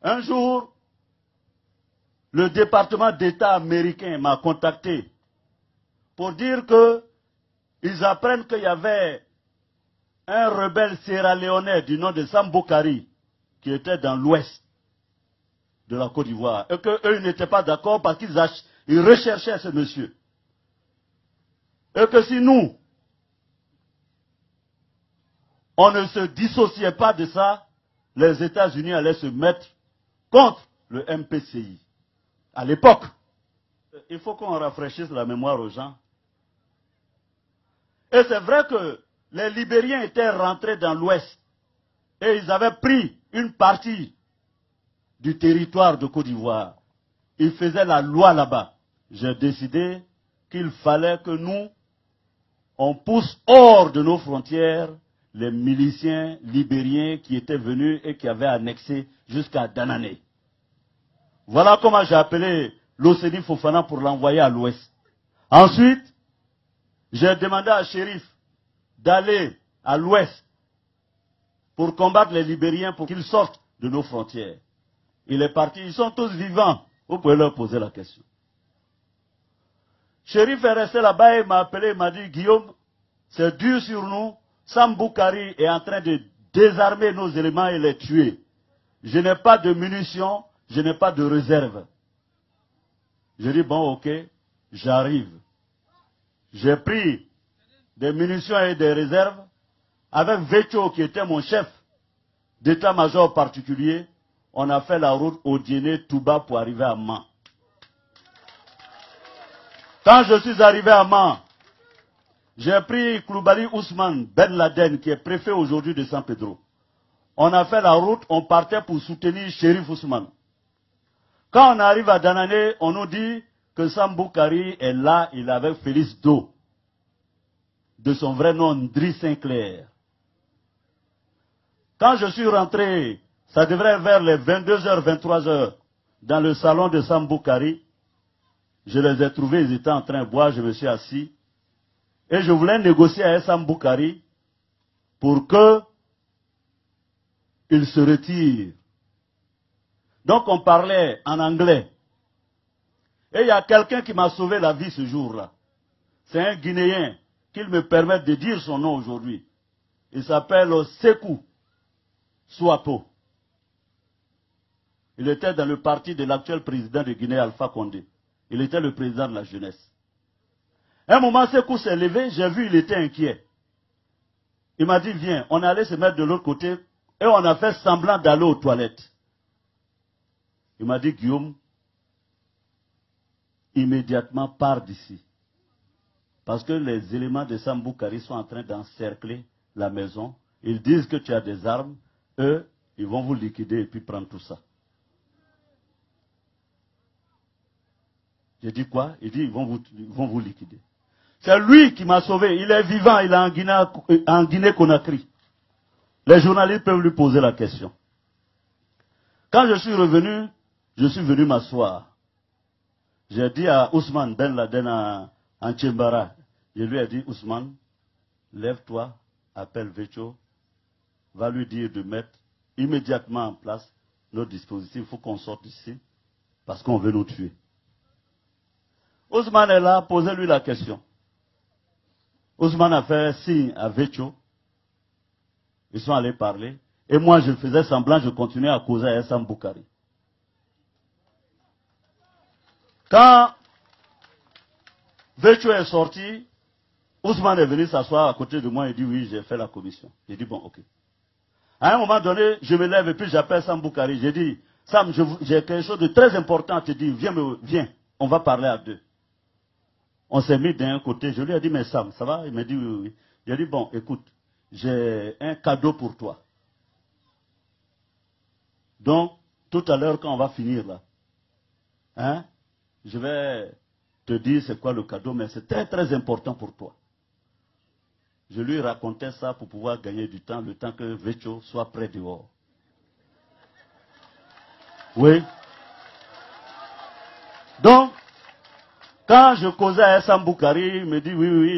Un jour, le département d'État américain m'a contacté pour dire qu'ils apprennent qu'il y avait un rebelle sierra-léonais du nom de Sambou Kari qui était dans l'ouest de la Côte d'Ivoire et qu'eux n'étaient pas d'accord parce qu'ils recherchaient ce monsieur. Et que si nous, on ne se dissociait pas de ça, les États-Unis allaient se mettre contre le MPCI. À l'époque, il faut qu'on rafraîchisse la mémoire aux gens. Et c'est vrai que les Libériens étaient rentrés dans l'Ouest et ils avaient pris une partie du territoire de Côte d'Ivoire. Ils faisaient la loi là-bas. J'ai décidé qu'il fallait que nous, on pousse hors de nos frontières les miliciens libériens qui étaient venus et qui avaient annexé jusqu'à Danané. Voilà comment j'ai appelé l'Océanie Fofana pour l'envoyer à l'ouest. Ensuite, j'ai demandé à Chérif d'aller à l'ouest pour combattre les Libériens pour qu'ils sortent de nos frontières. Il est parti, ils sont tous vivants. Vous pouvez leur poser la question. Chérif est resté là-bas et m'a appelé, il m'a dit, Guillaume, c'est dur sur nous. Sambou Kari est en train de désarmer nos éléments et les tuer. Je n'ai pas de munitions, je n'ai pas de réserve. Je dis, bon, ok, j'arrive. J'ai pris des munitions et des réserves avec Vecho qui était mon chef d'état-major particulier. On a fait la route au Diené-Touba pour arriver à Man. Quand je suis arrivé à Man, j'ai pris Koulibaly Ousmane Ben Laden, qui est préfet aujourd'hui de San Pedro. On a fait la route, on partait pour soutenir Chérif Ousmane. Quand on arrive à Danané, on nous dit que Sambou Kari est là, il est avec Félix Do, de son vrai nom, Ndri Sinclair. Quand je suis rentré, ça devrait être vers les 22h, 23h, dans le salon de Sambou Kari, je les ai trouvés, ils étaient en train de boire, je me suis assis. Et je voulais négocier avec Sambou Kari pour que il se retire. Donc on parlait en anglais. Et il y a quelqu'un qui m'a sauvé la vie ce jour-là. C'est un Guinéen qu'il me permet de dire son nom aujourd'hui. Il s'appelle Sekou Souapo. Il était dans le parti de l'actuel président de Guinée, Alpha Condé. Il était le président de la jeunesse. À un moment, Sekou s'est levé, j'ai vu, il était inquiet. Il m'a dit, viens, on allait se mettre de l'autre côté et on a fait semblant d'aller aux toilettes. Il m'a dit, Guillaume, immédiatement pars d'ici. Parce que les éléments de Sambou Kari sont en train d'encercler la maison. Ils disent que tu as des armes. Eux, ils vont vous liquider et puis prendre tout ça. J'ai dit quoi? Il dit, ils vont vous liquider. C'est lui qui m'a sauvé. Il est vivant, il est en Guinée-Conakry. Les journalistes peuvent lui poser la question. Quand je suis revenu, je suis venu m'asseoir. J'ai dit à Ousmane Ben Laden en Tchembara, je lui ai dit, Ousmane, lève-toi, appelle Vecho, va lui dire de mettre immédiatement en place nos dispositifs. Il faut qu'on sorte d'ici, parce qu'on veut nous tuer. Ousmane est là, posez-lui la question. Ousmane a fait signe à Vecho. Ils sont allés parler. Et moi, je faisais semblant, je continuais à causer à Sambou Kari. Quand Vecho est sorti, Ousmane est venu s'asseoir à côté de moi et dit, oui, j'ai fait la commission. J'ai dit, bon, ok. À un moment donné, je me lève et puis j'appelle Sambou Kari. J'ai dit, Sam, j'ai quelque chose de très important à te dire. Viens, on va parler à deux. On s'est mis d'un côté. Je lui ai dit, mais Sam, ça va? Il m'a dit, oui, oui. J'ai dit, bon, écoute, j'ai un cadeau pour toi. Donc, tout à l'heure, quand on va finir là, hein, je vais te dire c'est quoi le cadeau, mais c'est très très important pour toi. Je lui racontais ça pour pouvoir gagner du temps, le temps que Vecho soit prêt dehors. Oui. Donc, quand je causais à Sambou Kari, il me dit oui, oui,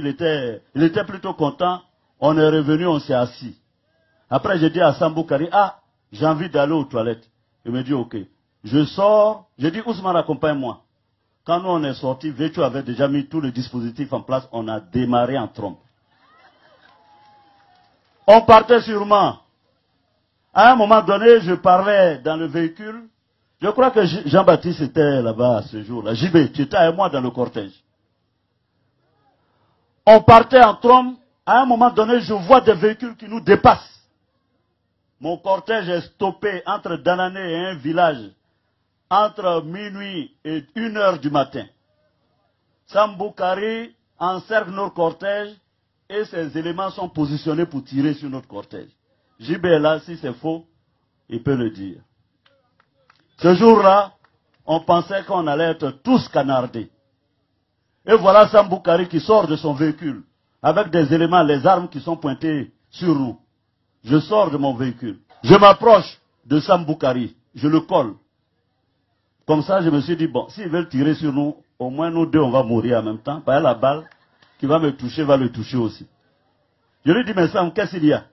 il était plutôt content. On est revenu, on s'est assis. Après, j'ai dit à Sambou Kari, ah, j'ai envie d'aller aux toilettes. Il me dit, ok. Je sors, je dis, Ousmane, accompagne-moi. Quand nous on est sortis, Vécho avait déjà mis tout le dispositif en place, on a démarré en trompe. On partait sûrement. À un moment donné, je parlais dans le véhicule. Je crois que Jean-Baptiste était là-bas ce jour-là. JB, tu étais avec moi dans le cortège. On partait en trompe. À un moment donné, je vois des véhicules qui nous dépassent. Mon cortège est stoppé entre Danané et un village, entre minuit et 1h du matin. Samboukari encercle notre cortège et ses éléments sont positionnés pour tirer sur notre cortège. JB est là, si c'est faux, il peut le dire. Ce jour-là, on pensait qu'on allait être tous canardés. Et voilà Samboukari qui sort de son véhicule, avec des éléments, les armes qui sont pointées sur nous. Je sors de mon véhicule. Je m'approche de Samboukari. Je le colle. Comme ça, je me suis dit, bon, s'ils veulent tirer sur nous, au moins nous deux, on va mourir en même temps. Par la balle qui va me toucher, va le toucher aussi. Je lui dis, mais Sam, qu'est-ce qu'il y a?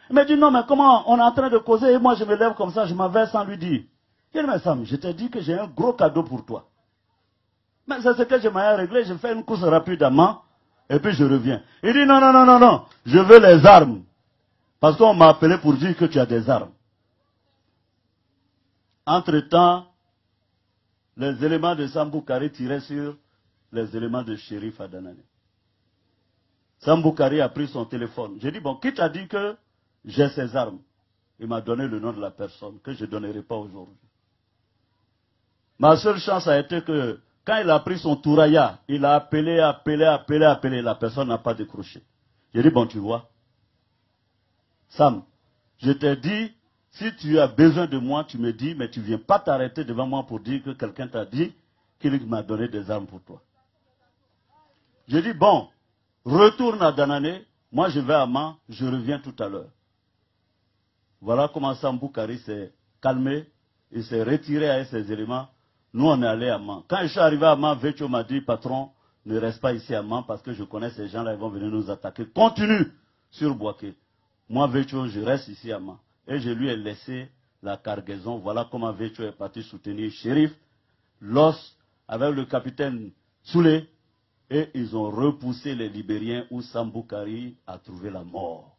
Il m'a dit, non, mais comment on est en train de causer et moi je me lève comme ça, je m'en vais sans lui dire. Je dis, mais Sam, je t'ai dit que j'ai un gros cadeau pour toi. Mais c'est ce que je m'ai réglé, je fais une course rapidement et puis je reviens. Il dit, non, non, non, non, non, je veux les armes. Parce qu'on m'a appelé pour dire que tu as des armes. Entre-temps, les éléments de Samboukari tiraient sur les éléments de shérif à Danané. Samboukari a pris son téléphone. J'ai dit, bon, qui t'a dit que j'ai ces armes? Il m'a donné le nom de la personne que je ne donnerai pas aujourd'hui. Ma seule chance a été que quand il a pris son touraya, il a appelé, la personne n'a pas décroché. J'ai dit, bon, tu vois, Sam, je t'ai dit, si tu as besoin de moi, tu me dis, mais tu ne viens pas t'arrêter devant moi pour dire que quelqu'un t'a dit qu'il m'a donné des armes pour toi. J'ai dit, bon, retourne à Danané, moi je vais à Man, je reviens tout à l'heure. Voilà comment Samboukari s'est calmé, il s'est retiré avec ses éléments. Nous on est allé à Man. Quand je suis arrivé à Man, Vécho m'a dit, patron, ne reste pas ici à Man parce que je connais ces gens-là, ils vont venir nous attaquer. Continue sur Boaké. Moi, Vécho, je reste ici à Man. Et je lui ai laissé la cargaison. Voilà comment Vécho est parti soutenir Shérif, Los, avec le capitaine Soulé, et ils ont repoussé les Libériens où Samboukari a trouvé la mort.